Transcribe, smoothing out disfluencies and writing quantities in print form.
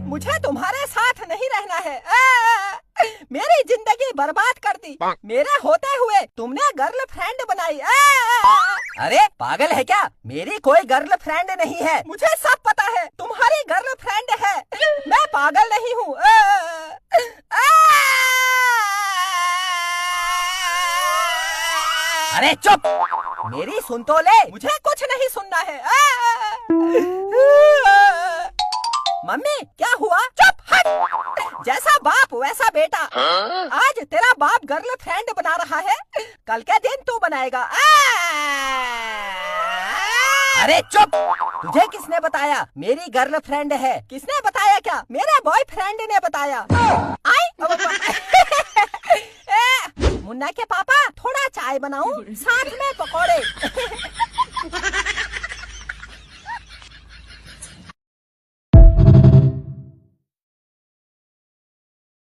मुझे तुम्हारे साथ नहीं रहना है। मेरी जिंदगी बर्बाद कर दी। मेरे होते हुए तुमने गर्लफ्रेंड बनाई। अरे पागल है क्या? मेरी कोई गर्लफ्रेंड नहीं है। मुझे सब पता है तुम्हारी गर्लफ्रेंड है। मैं पागल नहीं हूँ। अरे चुप, मेरी सुन तो ले। मुझे कुछ नहीं सुनना है। मम्मी क्या हुआ? चुप हट। जैसा बाप वैसा बेटा। आज तेरा बाप गर्लफ्रेंड बना रहा है, कल के दिन तू बनाएगा। अरे चुप, तुझे किसने बताया मेरी गर्लफ्रेंड है? किसने बताया? क्या मेरे बॉयफ्रेंड ने बताया? मुन्ना के पापा थोड़ा चाय बनाऊं, साथ में पकौड़े।